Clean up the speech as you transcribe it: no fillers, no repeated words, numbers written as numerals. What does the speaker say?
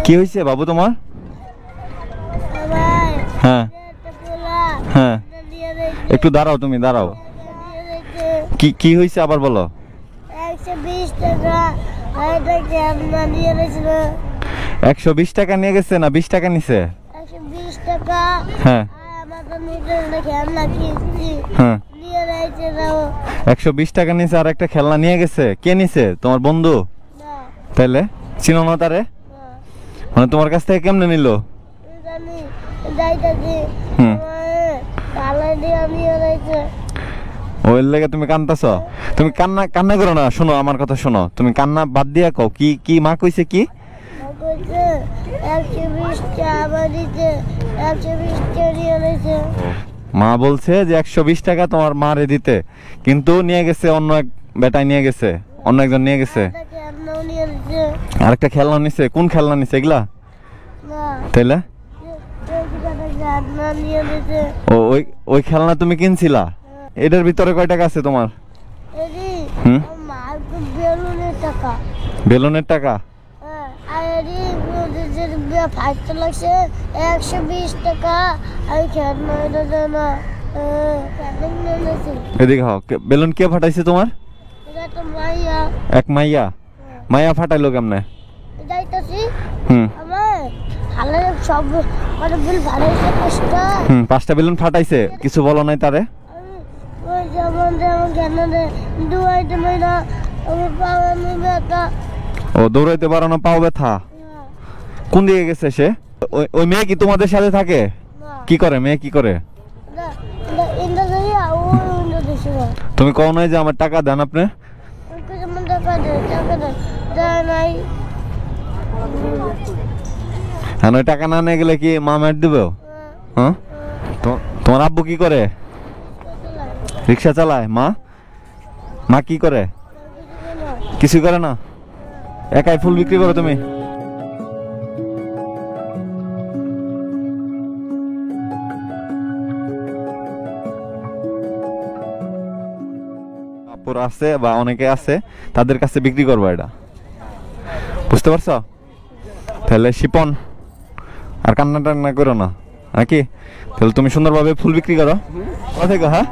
কি হয়েছে বাবু তোমার? হ্যাঁ হ্যাঁ, একটু দাঁড়াও, তুমি দাঁড়াও। কি কি হয়েছে আবার বলো। 120 টাকা 120 টাকা নিয়ে গেছে না 20 টাকা নিছে? 120 টাকা। হ্যাঁ হ্যাঁ, 120 টাকা নিছে আর একটা খেলনা নিয়ে গেছে। কে নিছে? তোমার বন্ধু? তাইলে চিনো না তারে? মানে তোমার কাছ থেকে কেমনে নিল? ওই লেগে তুমি কান্দাছ? তুমি কান্না কান্না করো না, শোনো আমার কথা শোনো, তুমি কান্না বাদ দিয়া কও কি কি মা কইছে কি? 120 টাকা মা বলছে যে 120 টাকা তোমার মারে দিতে, কিন্তু নিয়ে গেছে অন্য এক বেটায় নিয়ে গেছে, অন্য একজন নিয়ে গেছে। আরেকটা খেলনা নিছে। কোন খেলনা নিছে এগুলা? তাইলে ও ওই ওই খেলনা তুমি কিনছিলা? এটার ভিতরে কয় টাকা আছে তোমার? বেলুনের টাকা? লাগছে 120 টাকা। এদিকে হও, বেলুন কে ফাটাইছে তোমার? এক মাইয়া? মাইয়া ফাটাইলো কেমনে? পাঁচটা বেলুন ফাটাইছে, কিছু বলো নাই তারে? ও দৌড়াইতে পারো না, পাও ব্যথা? কোন দিকে গেছে সে? ওই মেয়ে কি তোমাদের সাথে থাকে? কি করে মেয়ে, কি করে? তুমি কও নাই যে আমার টাকা দেন আপনি? হ্যাঁ, ওই টাকা না নিয়ে গেলে কি মা মার দিবে? হ্যাঁ, তোমার আব্বু কি করে? রিক্সা চালায়। মা মা কি করে? কিছু করে না, একাই ফুল বিক্রি করো তুমি? আছে বা অনেকে আছে, তাদের কাছে বিক্রি করবো এটা, বুঝতে পারছো? তাহলে শিপন আর কান্না টান্না করো না নাকি? তাহলে তুমি সুন্দরভাবে ফুল বিক্রি করো। কোথা থেকে? হ্যাঁ